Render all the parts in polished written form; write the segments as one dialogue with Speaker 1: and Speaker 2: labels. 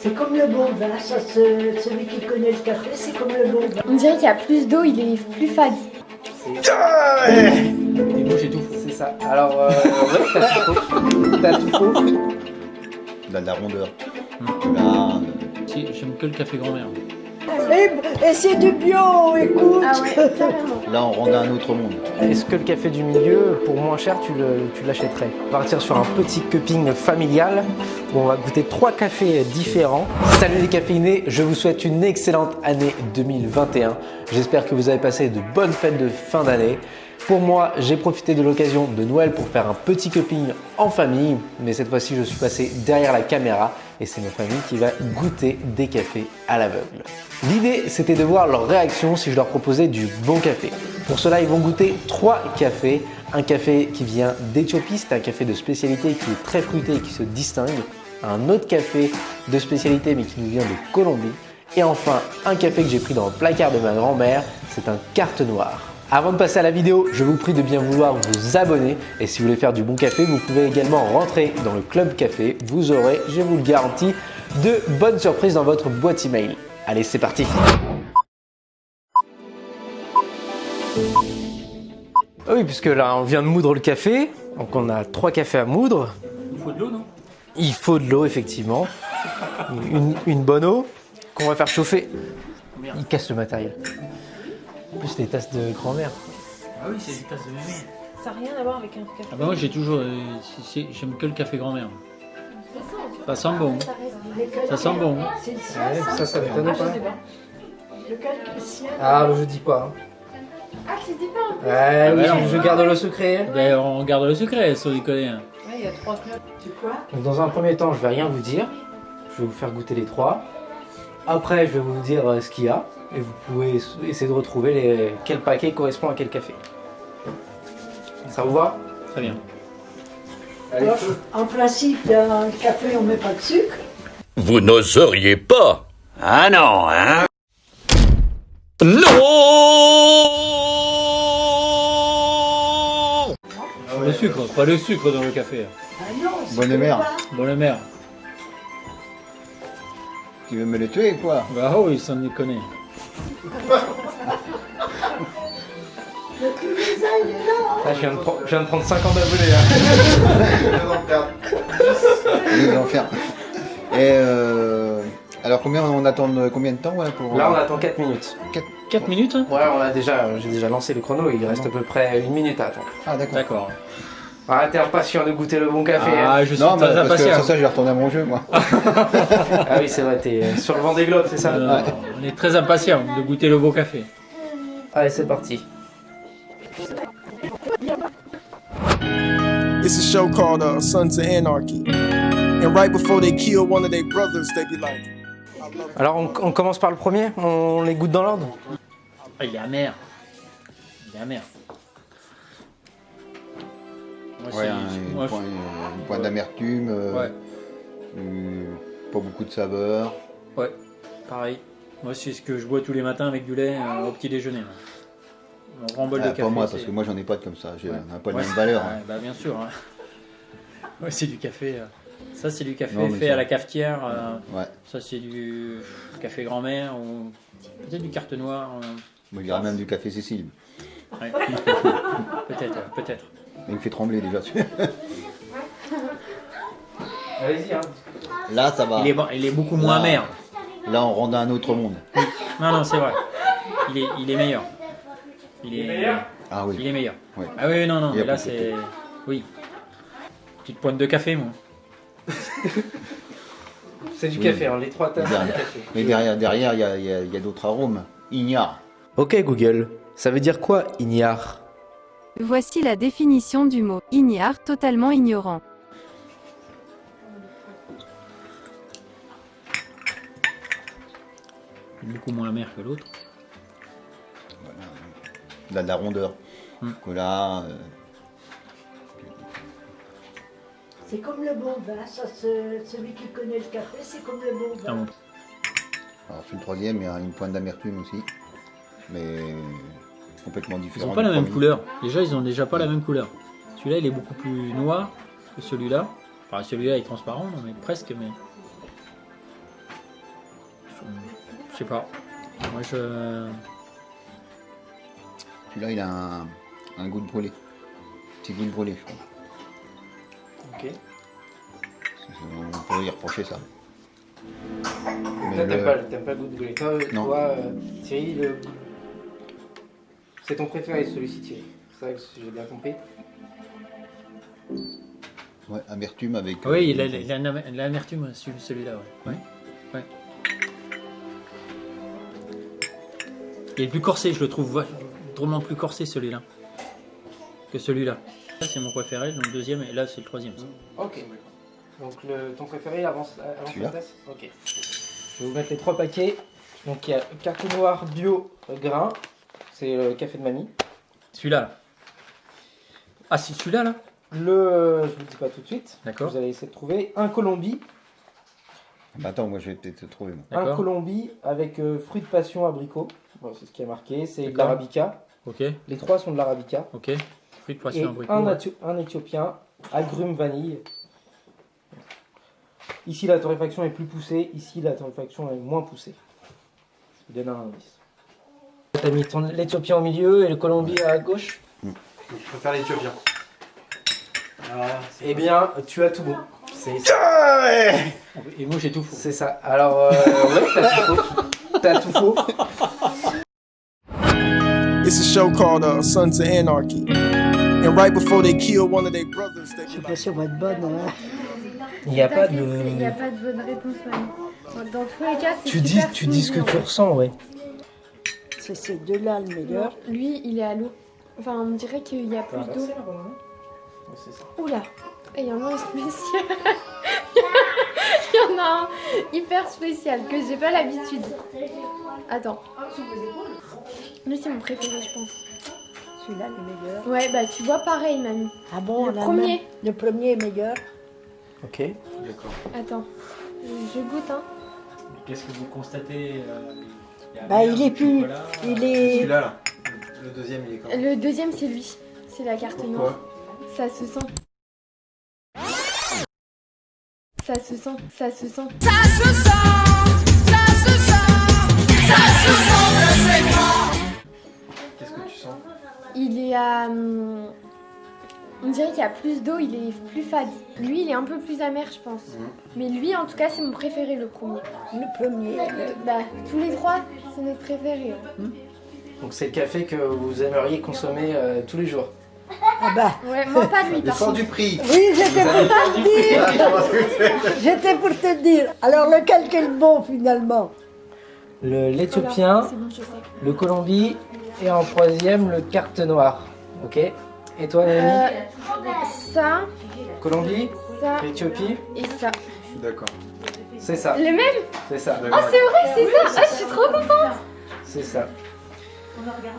Speaker 1: C'est comme le bon vin, ça, celui qui connaît le café, c'est comme le bon vin.
Speaker 2: On dirait qu'il y a plus d'eau, il est plus fade.
Speaker 3: Et moi j'ai tout faux.
Speaker 4: C'est ça. Alors, ouais, t'as tout faux. T'as tout faux.
Speaker 5: Il a de la rondeur. Là,
Speaker 3: Si, j'aime que le café grand-mère.
Speaker 1: Et c'est du bio, écoute.
Speaker 2: Ah ouais, carrément.
Speaker 5: là, on rentre dans un autre monde.
Speaker 4: Est-ce que le café du milieu, pour moins cher, tu l'achèterais? On va partir sur un petit cupping familial où on va goûter 3 cafés différents. Salut les caféinés, je vous souhaite une excellente année 2021. J'espère que vous avez passé de bonnes fêtes de fin d'année. Pour moi, j'ai profité de l'occasion de Noël pour faire un petit cupping en famille, mais cette fois-ci, je suis passé derrière la caméra et c'est ma famille qui va goûter des cafés à l'aveugle. L'idée, c'était de voir leur réaction si je leur proposais du bon café. Pour cela, ils vont goûter 3 cafés. Un café qui vient d'Éthiopie, c'est un café de spécialité qui est très fruité et qui se distingue. Un autre café de spécialité mais qui nous vient de Colombie. Et enfin, un café que j'ai pris dans le placard de ma grand-mère, c'est un carte noire. Avant de passer à la vidéo, je vous prie de bien vouloir vous abonner et si vous voulez faire du bon café, vous pouvez également rentrer dans le club café. Vous aurez, je vous le garantis, de bonnes surprises dans votre boîte email. Allez, c'est parti! Oui, puisque là, on vient de moudre le café, donc on a 3 cafés à moudre.
Speaker 3: Il faut de l'eau, non?
Speaker 4: Il faut de l'eau, effectivement. Une bonne eau qu'on va faire chauffer.
Speaker 3: Merde.
Speaker 4: Il casse le matériel. En plus, les tasses de grand-mère.
Speaker 3: Ah oui, c'est des tasses de mémé.
Speaker 2: Ça n'a rien à voir avec un café.
Speaker 3: Ah bah moi j'ai toujours... j'aime que le café grand-mère. Ça sent bon. Ça sent bon.
Speaker 1: C'est le sien,
Speaker 4: Ouais, ça m'étonne
Speaker 2: Ah,
Speaker 4: pas.
Speaker 2: je sais pas.
Speaker 1: lequel que le sien.
Speaker 4: Ah, je dis pas.
Speaker 2: Ah, je dis pas en plus.
Speaker 4: Ouais, oui,
Speaker 3: bah non.
Speaker 4: je garde le secret.
Speaker 3: Ben on garde le secret, sans déconner.
Speaker 2: Ouais, il y a 3 clubs.
Speaker 1: Tu quoi?
Speaker 4: Donc, dans un premier temps, je vais rien vous dire. Je vais vous faire goûter les 3. Après, je vais vous dire ce qu'il y a. Et vous pouvez essayer de retrouver quel paquet correspond à quel café. Ça vous va?
Speaker 3: Très bien.
Speaker 4: Allez,
Speaker 1: En principe, dans le café, on met pas de sucre.
Speaker 6: Vous n'oseriez pas. Ah non, hein? Non!
Speaker 3: Le sucre, pas le sucre dans le café.
Speaker 1: Ah non,
Speaker 5: Bonne
Speaker 1: sucre
Speaker 5: mère.
Speaker 1: pas.
Speaker 3: Bon le maire.
Speaker 5: Tu veux me le tuer, quoi?
Speaker 3: Bah oui, sans déconner.
Speaker 1: Le plus bizarre, il est là.
Speaker 4: Ah, je viens de prendre 50 abonnés là.
Speaker 5: Ils vont faire. Et alors, on attend combien de temps, ouais, pour...
Speaker 4: Là, on attend 4 minutes.
Speaker 3: 4 minutes?
Speaker 4: Ouais, j'ai déjà lancé le chrono, il reste à peu près 1 minute à attendre.
Speaker 5: Ah, d'accord.
Speaker 3: D'accord.
Speaker 4: Ah, t'es impatient de goûter le bon café. hein.
Speaker 3: Ah, je suis
Speaker 5: Non, mais
Speaker 3: très
Speaker 5: parce que
Speaker 3: impatient.
Speaker 5: sur ça, je vais retourner à mon jeu, moi.
Speaker 4: Ah oui, c'est vrai, t'es sur le vent des globes, c'est ça?
Speaker 3: On est très impatient de goûter le beau café.
Speaker 4: Allez, c'est parti.
Speaker 7: It's a show called Sons of Anarchy. And right before they kill one of their brothers, they be like, I love
Speaker 4: Alors, on commence par le premier, on les goûte dans l'ordre?
Speaker 3: Ah, il est amer. Il est amer. Moi,
Speaker 5: Ouais,
Speaker 3: c'est- moi,
Speaker 5: une pointe d'amertume,
Speaker 3: Ouais,
Speaker 5: pas beaucoup de saveur.
Speaker 3: ouais, pareil. Moi, c'est ce que je bois tous les matins avec du lait au petit déjeuner. Là. Mon grand bol de café.
Speaker 5: Pas moi,
Speaker 3: c'est-
Speaker 5: parce que moi, j'en ai pas de comme ça. J'ai
Speaker 3: Ouais.
Speaker 5: pas de
Speaker 3: Ouais,
Speaker 5: même
Speaker 3: c'est-
Speaker 5: valeur.
Speaker 3: ouais,
Speaker 5: hein.
Speaker 3: bah, bien sûr. Hein. Ouais, c'est du café. Ça, c'est du café
Speaker 5: Non, mais
Speaker 3: fait
Speaker 5: ça-
Speaker 3: à la cafetière.
Speaker 5: Ouais.
Speaker 3: Ça, c'est du café grand-mère ou peut-être du carte noire.
Speaker 5: Moi, je dirais même du café Cécile.
Speaker 3: Ouais. Peut-être, peut-être.
Speaker 5: Mais il me fait trembler déjà.
Speaker 4: Allez-y, hein.
Speaker 5: Là, ça va.
Speaker 3: Il est beaucoup moins
Speaker 5: Là.
Speaker 3: amer.
Speaker 5: Là, on rentre dans un autre monde.
Speaker 3: Non, non, c'est vrai. Il est meilleur. Il est meilleur.
Speaker 5: Ah oui.
Speaker 3: Il est meilleur.
Speaker 5: Ouais.
Speaker 3: Ah oui, non, non,
Speaker 5: Il y a
Speaker 3: mais là
Speaker 5: plus de
Speaker 3: c'est. Oui. Petite pointe de café, moi.
Speaker 4: C'est du
Speaker 5: Oui.
Speaker 4: café, hein, les 3 tasses de
Speaker 5: Derrière.
Speaker 4: café.
Speaker 5: Mais derrière, il y a d'autres arômes. Ignare.
Speaker 4: Ok Google, ça veut dire quoi ignare?
Speaker 8: Voici la définition du mot ignare, totalement ignorant.
Speaker 3: Il est beaucoup moins amer que l'autre.
Speaker 5: Il a de la rondeur. Chocolat.
Speaker 1: C'est comme le bon vin, ça, celui qui connaît le café, c'est comme le bon
Speaker 3: Ah
Speaker 1: vin.
Speaker 3: bon.
Speaker 5: Alors, sur le troisième, il y a une pointe d'amertume aussi. Mais complètement
Speaker 3: Ils
Speaker 5: différent.
Speaker 3: n'ont pas la
Speaker 5: du
Speaker 3: même
Speaker 5: premier.
Speaker 3: couleur. Déjà, ils ont déjà pas la même couleur. Celui-là, il est beaucoup plus noir que celui-là. Enfin, celui-là est transparent, non, mais presque. Mais Je sais pas. Moi je.
Speaker 5: Celui-là, il a un goût de brûlé. Petit goût de brûlé, je crois.
Speaker 4: Ok.
Speaker 5: On pourrait y reprocher ça. Mais
Speaker 4: Toi,
Speaker 5: le-
Speaker 4: t'aimes pas le goût de brûlé. Toi,
Speaker 5: Non.
Speaker 4: Thierry, c'est ton préféré celui-ci, Thierry. C'est ça que j'ai bien compris.
Speaker 5: Ouais, amertume avec.
Speaker 3: Oui, il a l'amertume, celui-là, ouais. Ouais. Il est plus corsé, je le trouve drôlement plus corsé celui-là que celui-là. Ça c'est mon préféré, donc le deuxième, et là c'est le troisième. Ça.
Speaker 4: Ok. Donc ton préféré avant
Speaker 5: Celui-là.
Speaker 4: la tasse. Ok. Je vais vous mettre les 3 paquets. Donc il y a carte noire bio grain. C'est le café de mamie.
Speaker 3: Celui-là. Là. Ah, c'est celui-là là.
Speaker 4: Je vous le dis pas tout de suite.
Speaker 3: D'accord.
Speaker 4: Vous allez essayer de trouver un Colombie.
Speaker 5: Bah attends, moi je vais peut-être te trouver. Moi.
Speaker 4: Un
Speaker 3: D'accord.
Speaker 4: Colombie avec fruits de passion abricot. Bon, c'est ce qui est marqué. C'est de
Speaker 3: D'accord.
Speaker 4: l'arabica.
Speaker 3: Ok,
Speaker 4: Les 3 sont de l'arabica.
Speaker 3: ok. Fruits de
Speaker 4: Et
Speaker 3: poisson abricot.
Speaker 4: un éthiopien, agrumes vanille. Ici la torréfaction est plus poussée, ici la torréfaction est moins poussée. Je vous donne un indice. T'as mis l'éthiopien au milieu et le Colombie à gauche.
Speaker 9: Je préfère l'éthiopien.
Speaker 4: Eh bien, tu as tout bon.
Speaker 3: Et moi j'ai tout faux.
Speaker 4: C'est ça. Alors, ouais, t'as tout faux. T'as tout faux.
Speaker 7: It's a show called Sons of Anarchy. And right before they kill one of their brothers, they
Speaker 1: Je sais
Speaker 7: be
Speaker 1: pas
Speaker 7: like,
Speaker 1: si on va être bonne. Hein.
Speaker 4: Il n'y a pas
Speaker 2: Il n'y a
Speaker 4: de.
Speaker 2: pas de bonne réponse, Manu. Dans tous les cas, c'est
Speaker 4: Tu dis ce que
Speaker 2: super
Speaker 4: tu ressens, ouais.
Speaker 1: C'est ces deux-là le meilleur.
Speaker 2: Non, lui, il est à l'eau. Enfin, on dirait qu'il y a plus d'eau.
Speaker 4: C'est ça.
Speaker 2: Oula. Et il y en a un spécial. Il y en a un hyper spécial que j'ai pas l'habitude. Attends. Lui, c'est mon préféré, je pense.
Speaker 1: Celui-là le meilleur.
Speaker 2: Ouais, bah tu vois pareil, Manu.
Speaker 1: Ah bon,
Speaker 2: Le
Speaker 1: on a
Speaker 2: premier.
Speaker 1: même- Le premier est meilleur.
Speaker 4: Ok.
Speaker 2: Attends. Je goûte, hein.
Speaker 3: Qu'est-ce que vous constatez
Speaker 1: Bah il est plus. Il est.
Speaker 9: celui-là, là. Le deuxième, il est quand même.
Speaker 2: Le deuxième, c'est lui. C'est la carte noire. Ça se sent. Ça se sent. Ça se sent.
Speaker 9: Qu'est-ce que tu sens?
Speaker 2: Il est à... On dirait qu'il y a plus d'eau, il est plus fade. Lui, il est un peu plus amer, je pense. Mais lui, en tout cas, c'est mon préféré, le premier.
Speaker 1: Le premier.
Speaker 2: Bah, tous les trois, c'est notre préféré.
Speaker 4: Donc c'est le café que vous aimeriez consommer tous les jours.
Speaker 1: Ah bah.
Speaker 2: Ouais, moi pas lui, par
Speaker 9: Dépend
Speaker 2: contre.
Speaker 9: du prix.
Speaker 1: Oui, j'étais pour te le dire.
Speaker 9: Ah, je vois ce que c'est.
Speaker 1: J'étais pour te le dire. Alors lequel est le bon finalement?
Speaker 4: L'éthiopien,
Speaker 2: C'est bon, je sais.
Speaker 4: le Colombie et en troisième le carte noire. Ok. Et toi, Naomi?
Speaker 2: Ça,
Speaker 4: Colombie,
Speaker 2: ça
Speaker 4: Éthiopie,
Speaker 2: et ça.
Speaker 9: Je suis d'accord.
Speaker 4: c'est ça.
Speaker 2: Le même?
Speaker 4: C'est ça.
Speaker 2: Oh, c'est vrai, c'est ça. Ah, je suis trop contente.
Speaker 4: C'est ça.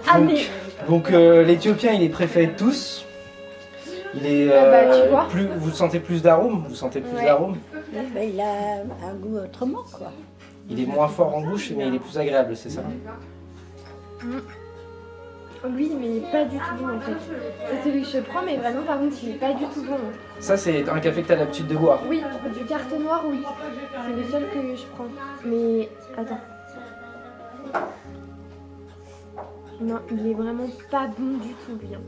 Speaker 2: Ah,
Speaker 4: Donc,
Speaker 2: mais...
Speaker 4: donc, l'éthiopien, il est préféré de tous. Il est
Speaker 2: bah, tu vois.
Speaker 4: plus. Vous sentez plus d'arôme. Vous sentez plus
Speaker 2: Ouais.
Speaker 4: d'arôme.
Speaker 1: Mais il a un goût autrement quoi.
Speaker 4: Il est moins fort en bouche, mais il est plus agréable, c'est ça.
Speaker 2: Lui, mais pas du tout bon, en fait. C'est celui que je prends, mais vraiment, par contre, il est pas du tout bon.
Speaker 4: Ça, c'est un café que tu as l'habitude de boire.
Speaker 2: Oui, du carte noire, oui. C'est le seul que je prends. Mais attends. Non, il est vraiment pas bon du tout, lui. hein.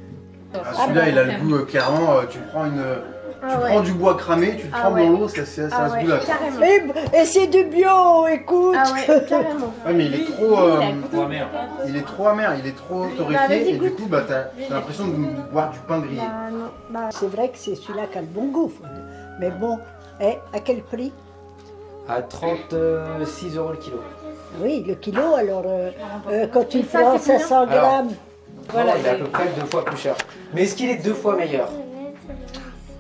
Speaker 9: Ah, celui-là, il a le goût clairement. Tu prends
Speaker 2: Ah
Speaker 9: prends du bois cramé, tu le
Speaker 2: Ah
Speaker 9: trempes
Speaker 2: ouais.
Speaker 9: dans l'eau, ça a
Speaker 2: Ah
Speaker 9: ce
Speaker 2: ouais,
Speaker 9: goût-là.
Speaker 2: carrément.
Speaker 1: Et c'est du bio, écoute.
Speaker 2: Ah ouais, carrément.
Speaker 9: Ouais, mais il est
Speaker 2: Lui,
Speaker 9: trop.
Speaker 2: il a goûté.
Speaker 3: Trop amer.
Speaker 9: Il est trop amer, il est trop
Speaker 2: vas-y,
Speaker 9: torréfié et du
Speaker 2: goûte.
Speaker 9: coup bah t'as l'impression de boire du pain grillé.
Speaker 2: Bah non, bah...
Speaker 1: C'est vrai que c'est celui-là qui a le bon goût. Mais bon, à quel prix?
Speaker 4: À 36 € le kilo.
Speaker 1: Oui, le kilo, alors quand tu
Speaker 2: Et ça,
Speaker 1: prends
Speaker 2: c'est combien
Speaker 1: 500 grammes.
Speaker 4: Voilà, il est à peu près 2 fois plus cher. Mais est-ce qu'il est 2 fois meilleur?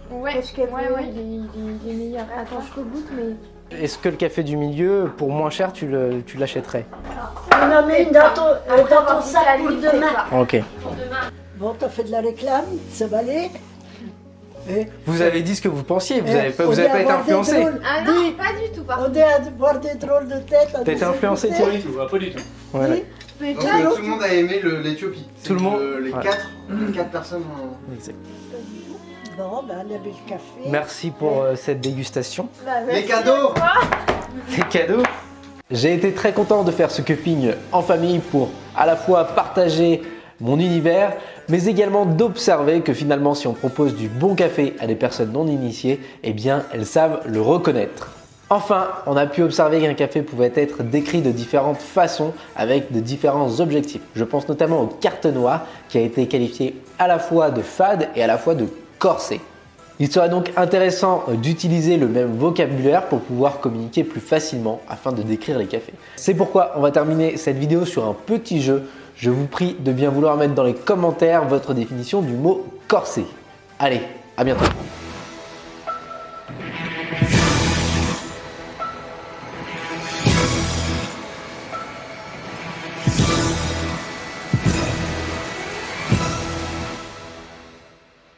Speaker 2: Ouais,
Speaker 1: Qu'est-ce qu'elle
Speaker 2: ouais,
Speaker 1: veut
Speaker 2: ouais, il est meilleur. Attends, je regoute, mais...
Speaker 4: Est-ce que le café du milieu, pour moins cher, tu l'achèterais?
Speaker 1: On en met une dans ton
Speaker 2: Après avoir goûté
Speaker 1: sac
Speaker 2: la
Speaker 1: pour
Speaker 2: livre,
Speaker 1: demain.
Speaker 2: quoi.
Speaker 4: Ok.
Speaker 1: Bon, t'as fait de la réclame, ça va aller. Et
Speaker 4: Vous avez dit ce que vous pensiez, vous
Speaker 1: Et
Speaker 4: n'avez pas,
Speaker 1: on
Speaker 4: vous
Speaker 1: est
Speaker 4: avez pas
Speaker 1: à
Speaker 4: été
Speaker 1: voir des
Speaker 4: influencé.
Speaker 1: drôles.
Speaker 2: Ah non, pas du tout, par
Speaker 1: On
Speaker 2: contre.
Speaker 1: est à voir des drôles de tête.
Speaker 4: T'as été influencé, Thierry?
Speaker 3: Pas du tout.
Speaker 4: Voilà.
Speaker 2: Mais
Speaker 9: Donc
Speaker 2: toi,
Speaker 9: tout le monde a aimé l'Éthiopie.
Speaker 4: Tout le monde
Speaker 9: Les
Speaker 4: Ouais.
Speaker 9: 4 personnes ont...
Speaker 4: Exact.
Speaker 1: Bon, ben on a bu le café.
Speaker 4: Merci pour cette dégustation.
Speaker 2: bah,
Speaker 9: Les
Speaker 2: merci.
Speaker 9: cadeaux.
Speaker 4: Les cadeaux. J'ai été très content de faire ce cupping en famille pour à la fois partager mon univers, mais également d'observer que finalement si on propose du bon café à des personnes non initiées, eh bien elles savent le reconnaître. Enfin, on a pu observer qu'un café pouvait être décrit de différentes façons avec de différents objectifs. Je pense notamment au carte noire qui a été qualifié à la fois de fade et à la fois de corsé. Il serait donc intéressant d'utiliser le même vocabulaire pour pouvoir communiquer plus facilement afin de décrire les cafés. C'est pourquoi on va terminer cette vidéo sur un petit jeu. Je vous prie de bien vouloir mettre dans les commentaires votre définition du mot corsé. Allez, à bientôt.